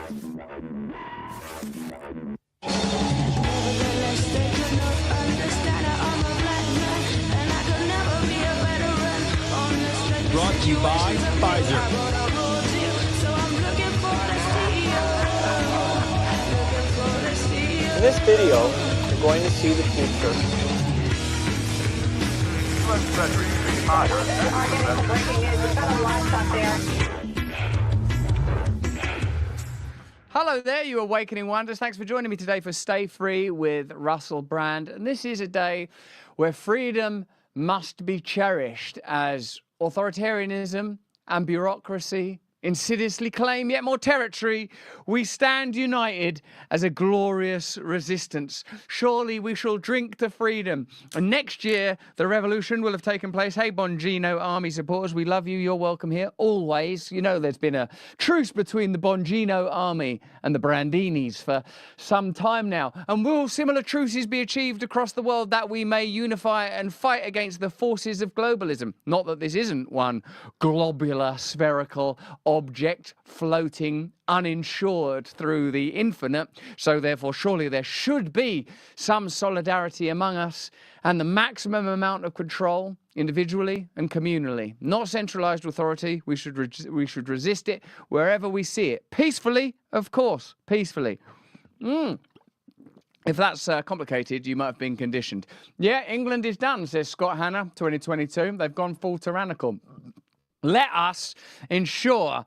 Brought to you by Pfizer. In this video, you're going to see the future. Hello there, you Awakening Wonders. Thanks for joining me today for Stay Free with Russell Brand. And this is a day where freedom must be cherished as authoritarianism and bureaucracy insidiously claim yet more territory. We stand united as a glorious resistance. Surely we shall drink to freedom. And next year, the revolution will have taken place. Hey, Bongino Army supporters, we love you. You're welcome here, always. You know there's been a truce between the Bongino Army and the Brandinis for some time now. And will similar truces be achieved across the world that we may unify and fight against the forces of globalism? Not that this isn't one globular, spherical object floating uninsured through the infinite. So therefore, surely there should be some solidarity among us and the maximum amount of control individually and communally. Not centralized authority. We should resist it wherever we see it. Peacefully, of course, peacefully. If that's complicated, you might have been conditioned. Yeah, England is done, says Scott Hanna, 2022. They've gone full tyrannical. Let us ensure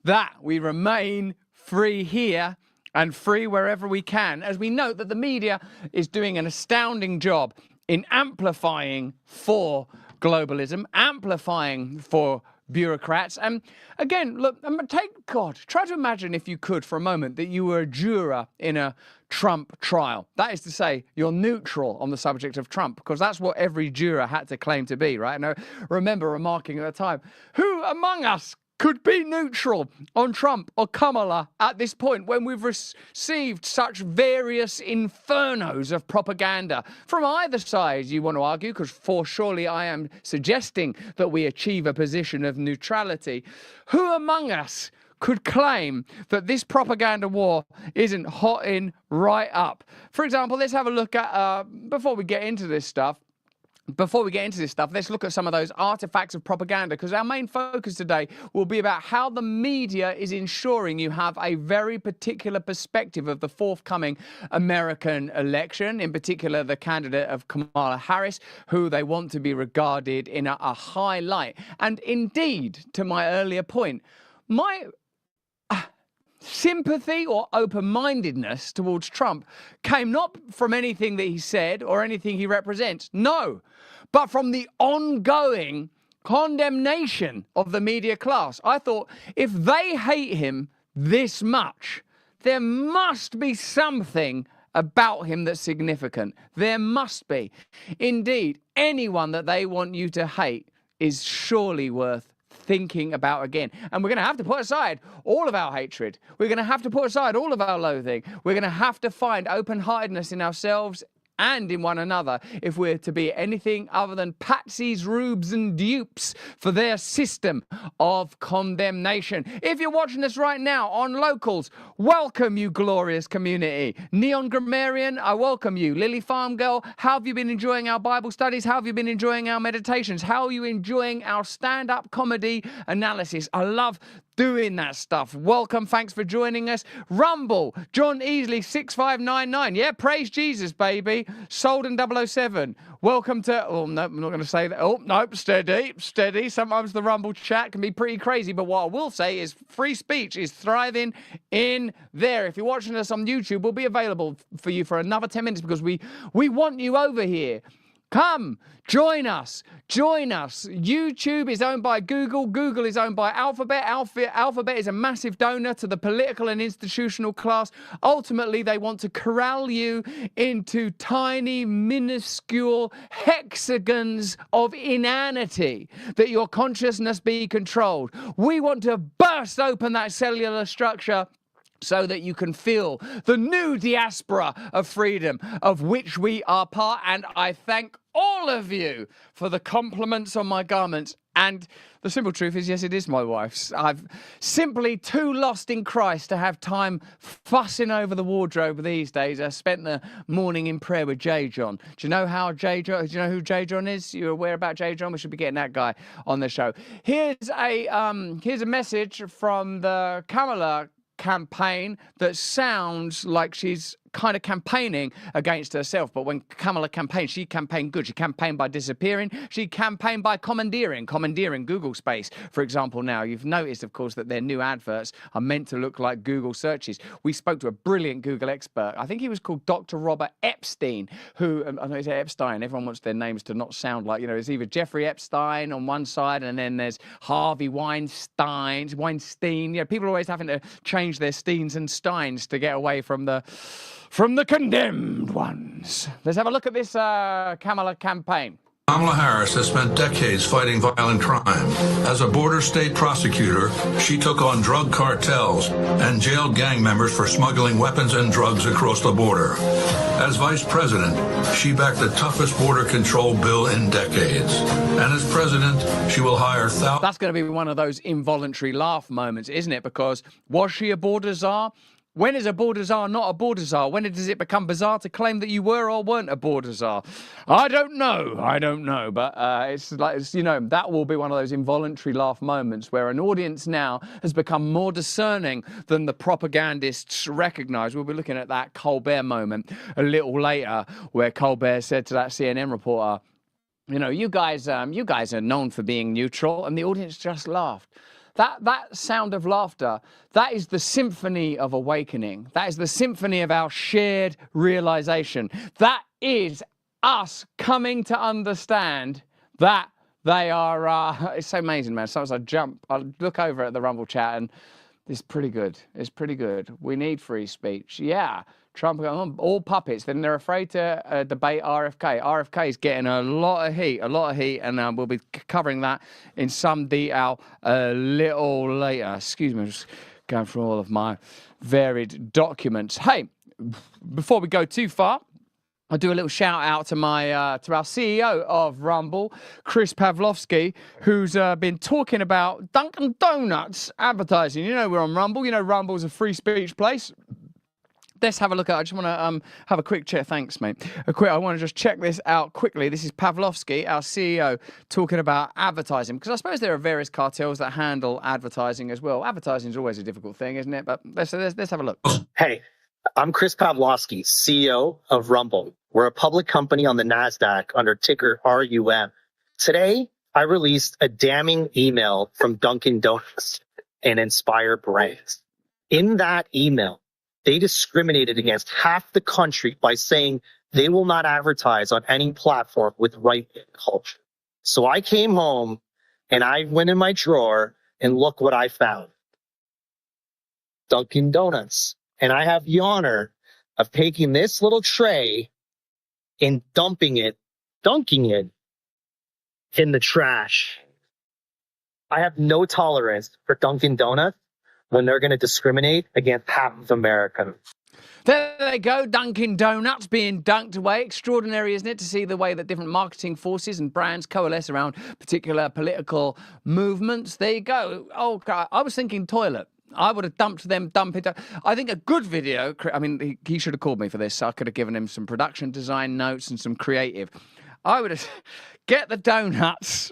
that we remain free here and free wherever we can, as we note that the media is doing an astounding job in amplifying for globalism, amplifying for bureaucrats. And again, look, try to imagine, if you could, for a moment, that you were a juror in a Trump trial. That is to say, you're neutral on the subject of Trump, because that's what every juror had to claim to be, right? And I remember remarking at the time, who among us could be neutral on Trump or Kamala at this point when we've received such various infernos of propaganda from either side, you want to argue, because for surely I am suggesting that we achieve a position of neutrality. Who among us could claim that this propaganda war isn't hotting right up? For example, let's have a look at, before we get into this stuff, let's look at some of those artifacts of propaganda, because our main focus today will be about how the media is ensuring you have a very particular perspective of the forthcoming American election, in particular the candidate of Kamala Harris, who they want to be regarded in a high light. And indeed, to my earlier point, my sympathy or open-mindedness towards Trump came not from anything that he said or anything he represents, no, but from the ongoing condemnation of the media class. I thought, if they hate him this much, there must be something about him that's significant. There must be. Indeed, anyone that they want you to hate is surely worth thinking about again. And we're going to have to put aside all of our hatred. We're going to have to put aside all of our loathing. We're going to have to find open-heartedness in ourselves and in one another if we're to be anything other than patsies, rubes and dupes for their system of condemnation. If you're watching this right now on Locals, welcome, you glorious community. Neon Grammarian, I welcome you. Lily Farm Girl, how have you been enjoying our Bible studies? How have you been enjoying our meditations? How are you enjoying our stand-up comedy analysis? I love doing that stuff. Welcome, thanks for joining us. Rumble, John Easley 6599. Yeah, praise Jesus, baby. Solden 007. Welcome to, oh no, I'm not going to say that. Oh, nope, steady. Sometimes the Rumble chat can be pretty crazy, but what I will say is free speech is thriving in there. If you're watching us on YouTube, we'll be available for you for another 10 minutes because we want you over here. Come, join us. YouTube is owned by Google. Google is owned by Alphabet. Alphabet is a massive donor to the political and institutional class. Ultimately, they want to corral you into tiny, minuscule hexagons of inanity, that your consciousness be controlled. We want to burst open that cellular structure so that you can feel the new diaspora of freedom of which we are part. And I thank all of you for the compliments on my garments. And the simple truth is, yes, it is my wife's. I've simply too lost in Christ to have time fussing over the wardrobe these days. I spent the morning in prayer with J. John. Do you know how J. John? Do you know who J. John is? You're aware about J. John? We should be getting that guy on the show. Here's a message from the Kamala campaign that sounds like she's kind of campaigning against herself. But when Kamala campaigned, she campaigned good. She campaigned by disappearing. She campaigned by commandeering Google space, for example. Now, you've noticed, of course, that their new adverts are meant to look like Google searches. We spoke to a brilliant Google expert. I think he was called Dr. Robert Epstein, who, I know he's Epstein. Everyone wants their names to not sound like, there's either Jeffrey Epstein on one side and then there's Harvey Weinstein. People are always having to change their Steens and Steins to get away from the condemned ones. Let's have a look at this Kamala campaign. Kamala Harris has spent decades fighting violent crime. As a border state prosecutor, she took on drug cartels and jailed gang members for smuggling weapons and drugs across the border. As vice president, she backed the toughest border control bill in decades. And as president, she will hire thousands. That's going to be one of those involuntary laugh moments, isn't it? Because was she a border czar? When is a border czar not a border czar? When does it become bizarre to claim that you were or weren't a border czar? I don't know. But that will be one of those involuntary laugh moments where an audience now has become more discerning than the propagandists recognize. We'll be looking at that Colbert moment a little later, where Colbert said to that CNN reporter, you guys are known for being neutral, and the audience just laughed. That sound of laughter, that is the symphony of awakening. That is the symphony of our shared realization. That is us coming to understand that they are, it's so amazing, man. Sometimes I look over at the Rumble chat and it's pretty good. It's pretty good. We need free speech. Yeah. Trump going, all puppets. Then they're afraid to debate RFK. RFK is getting a lot of heat, and we'll be covering that in some detail a little later. Excuse me, I'm just going through all of my varied documents. Hey, before we go too far, I'll do a little shout out to our CEO of Rumble, Chris Pavlovsky, who's been talking about Dunkin' Donuts advertising. We're on Rumble. Rumble's a free speech place. Let's have a look at it. I just want to have a quick check. Thanks, mate. I want to just check this out quickly. This is Pavlovsky, our CEO, talking about advertising, because I suppose there are various cartels that handle advertising as well. Advertising is always a difficult thing, isn't it? But let's have a look. Hey, I'm Chris Pavlovsky, CEO of Rumble. We're a public company on the NASDAQ under ticker RUM. Today, I released a damning email from Dunkin' Donuts and Inspire Brands. In that email, they discriminated against half the country by saying they will not advertise on any platform with right-wing culture. So I came home and I went in my drawer and look what I found. Dunkin' Donuts. And I have the honor of taking this little tray and dunking it in the trash. I have no tolerance for Dunkin' Donuts when they're going to discriminate against half of America. There they go, Dunkin' Donuts being dunked away. Extraordinary, isn't it, to see the way that different marketing forces and brands coalesce around particular political movements. There you go. Oh, God, I was thinking toilet. I would have dump it. I think a good video, he should have called me for this. So I could have given him some production design notes and some creative. I would have get the donuts,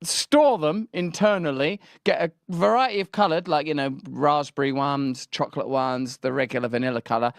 store them internally, get a variety of coloured, raspberry ones, chocolate ones, the regular vanilla colour.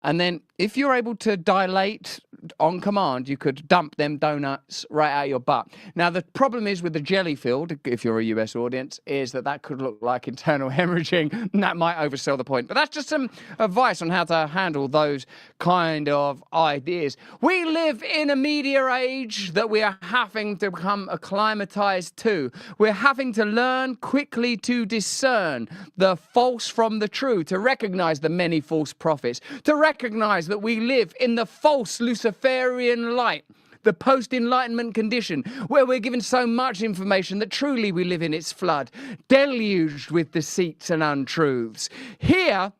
And then if you're able to dilate on command, you could dump them donuts right out your butt. Now, the problem is with the jelly filled, if you're a US audience, is that could look like internal hemorrhaging, and that might oversell the point. But that's just some advice on how to handle those kind of ideas. We live in a media age that we are having to become acclimatized to. We're having to learn quickly to discern the false from the true, to recognize the many false prophets, to recognize that we live in the false Luciferian light, the post-enlightenment condition, where we're given so much information that truly we live in its flood, deluged with deceits and untruths. Here,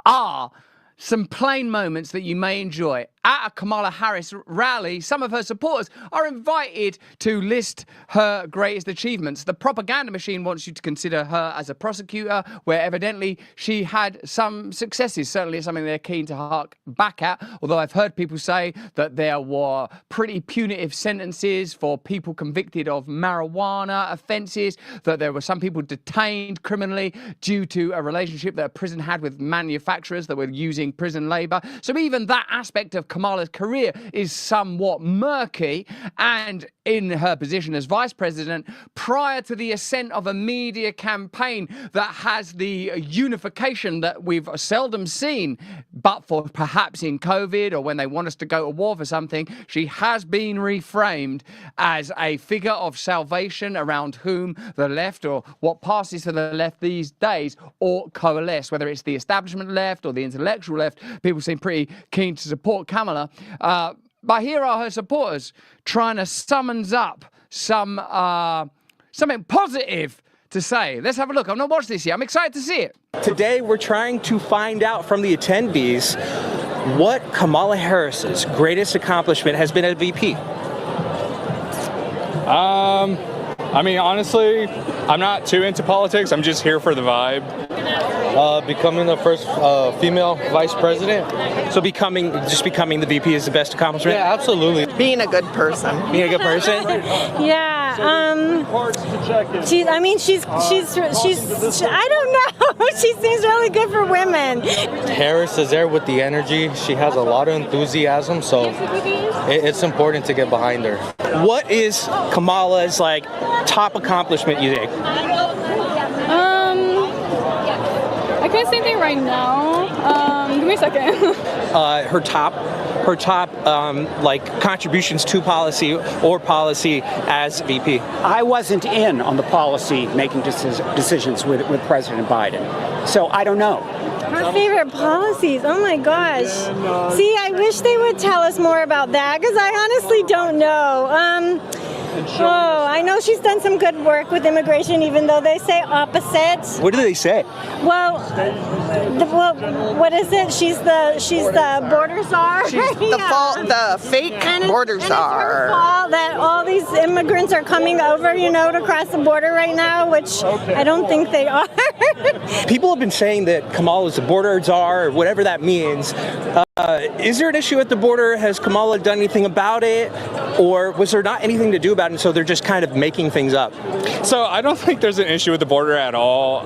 are some plain moments that you may enjoy. At a Kamala Harris rally, some of her supporters are invited to list her greatest achievements. The propaganda machine wants you to consider her as a prosecutor, where evidently she had some successes. Certainly it's something they're keen to hark back at, although I've heard people say that there were pretty punitive sentences for people convicted of marijuana offences, that there were some people detained criminally due to a relationship that a prison had with manufacturers that were using prison labour. So even that aspect of Kamala's career is somewhat murky, and in her position as vice president, prior to the ascent of a media campaign that has the unification that we've seldom seen, but for perhaps in COVID or when they want us to go to war for something, she has been reframed as a figure of salvation around whom the left, or what passes for the left these days, ought coalesce. Whether it's the establishment left or the intellectual left, people seem pretty keen to support Kamala. But here are her supporters trying to summons up something positive to say. Let's have a look. I've not watched this yet. I'm excited to see it. Today, we're trying to find out from the attendees what Kamala Harris's greatest accomplishment has been as VP. I mean, honestly, I'm not too into politics. I'm just here for the vibe. Becoming the first female vice president. So becoming the VP is the best accomplishment? Yeah, absolutely. Being a good person. Being a good person? Yeah. She's I don't know. She seems really good for women. Harris is there with the energy. She has a lot of enthusiasm, so it's important to get behind her. What is Kamala's top accomplishment, you think? I can't say anything right now. Give me a second. Her top contributions to policy or policy as VP. I wasn't in on the policy making decisions with President Biden, so I don't know. Her favorite policies. Oh my gosh. See, I wish they would tell us more about that, because I honestly don't know. I know she's done some good work with immigration, even though they say opposite. What do they say? Well, what is it? She's the border czar. She's the fake border czar. It's her fault that all these immigrants are coming over, to cross the border right now, which I don't think they are. People have been saying that Kamala is the border czar, or whatever that means. Is there an issue at the border? Has Kamala done anything about it? Or was there not anything to do about it, and so they're just kind of making things up? So I don't think there's an issue with the border at all.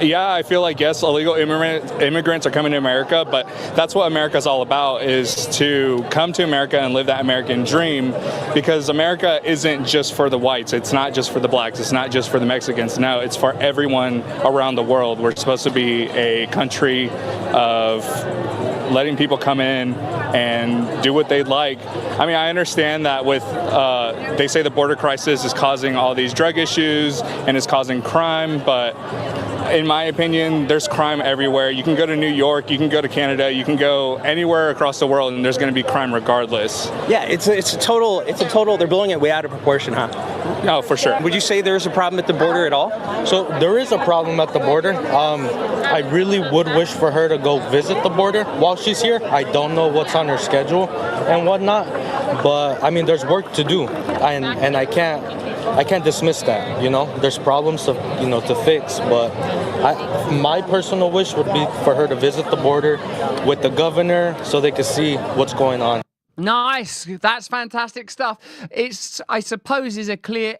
Yeah, I feel like, yes, illegal immigrants are coming to America, but that's what America's all about, is to come to America and live that American dream, because America isn't just for the whites. It's not just for the blacks. It's not just for the Mexicans. No, it's for everyone around the world. We're supposed to be a country of letting people come in and do what they'd like. I mean, I understand that with, they say the border crisis is causing all these drug issues and is causing crime, but in my opinion, there's crime everywhere. You can go to New York, you can go to Canada, you can go anywhere across the world, and there's going to be crime regardless. Yeah, it's a total. They're blowing it way out of proportion, huh? No, for sure. Would you say there's a problem at the border at all? So there is a problem at the border. I really would wish for her to go visit the border while she's here. I don't know what's on her schedule and whatnot, but I mean, there's work to do, and I can't dismiss that. There's problems to fix, but my personal wish would be for her to visit the border with the governor so they could see what's going on. Nice. That's fantastic stuff. It's, I suppose, is a clear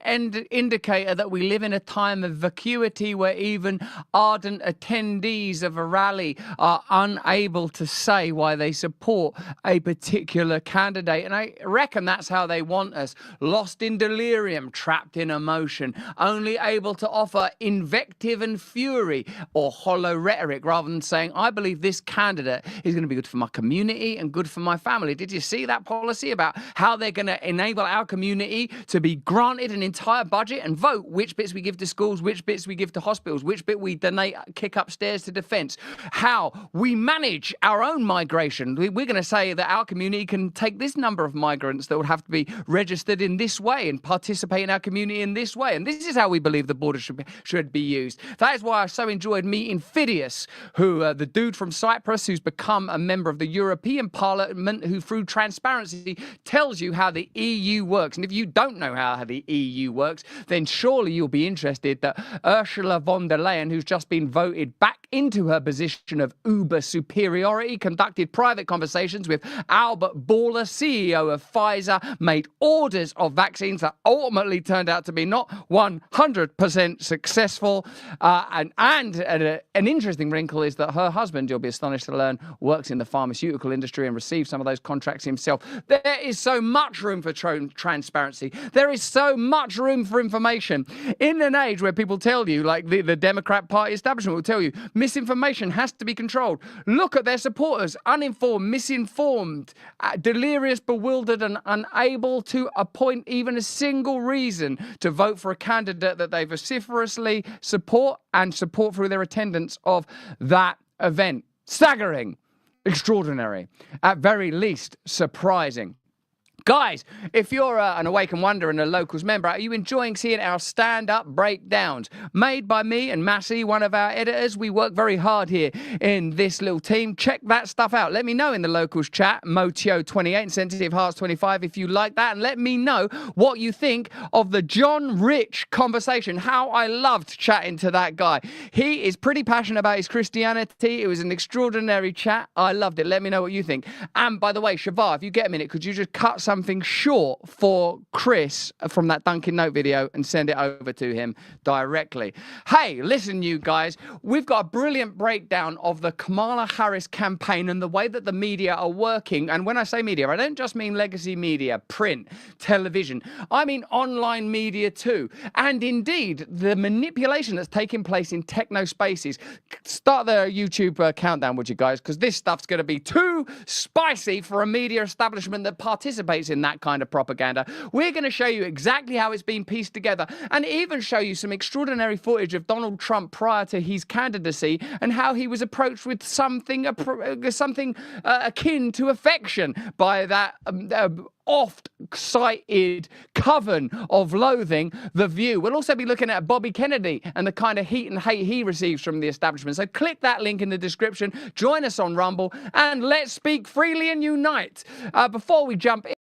indicator that we live in a time of vacuity where even ardent attendees of a rally are unable to say why they support a particular candidate. And I reckon that's how they want us. Lost in delirium, trapped in emotion, only able to offer invective and fury or hollow rhetoric rather than saying, I believe this candidate is going to be good for my community and good for my family. Did you see see that policy about how they're going to enable our community to be granted an entire budget and vote which bits we give to schools, which bits we give to hospitals, which bit we donate, kick upstairs to defense, how we manage our own migration. We're going to say that our community can take this number of migrants that would have to be registered in this way and participate in our community in this way. And this is how we believe the border should be used. That is why I so enjoyed meeting Phidias, who the dude from Cyprus who's become a member of the European Parliament, who through transparency tells you how the EU works. And if you don't know how the EU works, then surely you'll be interested that Ursula von der Leyen, who's just been voted back into her position of uber superiority, conducted private conversations with Albert Bourla, CEO of Pfizer, made orders of vaccines that ultimately turned out to be not 100% successful. And an interesting wrinkle is that her husband, you'll be astonished to learn, works in the pharmaceutical industry and received some of those contracts himself. There is so much room for transparency. There is so much room for information. In an age where people tell you, like the Democrat Party establishment will tell you, misinformation has to be controlled. Look at their supporters, uninformed, misinformed, delirious, bewildered, and unable to appoint even a single reason to vote for a candidate that they vociferously support and support through their attendance of that event. Staggering, extraordinary, at very least surprising. Guys, if you're an Awaken Wonder and a Locals member, are you enjoying seeing our stand-up breakdowns? Made by me and Massey, one of our editors. We work very hard here in this little team. Check that stuff out. Let me know in the Locals chat, Motio28 and Sensitive Hearts 25 if you like that. And let me know what you think of the John Rich conversation. How I loved chatting to that guy. He is pretty passionate about his Christianity. It was an extraordinary chat. I loved it. Let me know what you think. And by the way, Shavar, if you get a minute, could you just cut something short for Chris from that Dunkin' Note video and send it over to him directly? Hey, listen, you guys, we've got a brilliant breakdown of the Kamala Harris campaign and the way that the media are working. And when I say media, I don't just mean legacy media, print, television. I mean online media too. And indeed, the manipulation that's taking place in techno spaces. Start the YouTube countdown, would you guys? Because this stuff's going to be too spicy for a media establishment that participates in that kind of propaganda. We're going to show you exactly how it's been pieced together and even show you some extraordinary footage of Donald Trump prior to his candidacy and how he was approached with something akin to affection by that oft-cited coven of loathing, The View. We'll also be looking at Bobby Kennedy and the kind of heat and hate he receives from the establishment. So click that link in the description, join us on Rumble, and let's speak freely and unite. Before we jump in,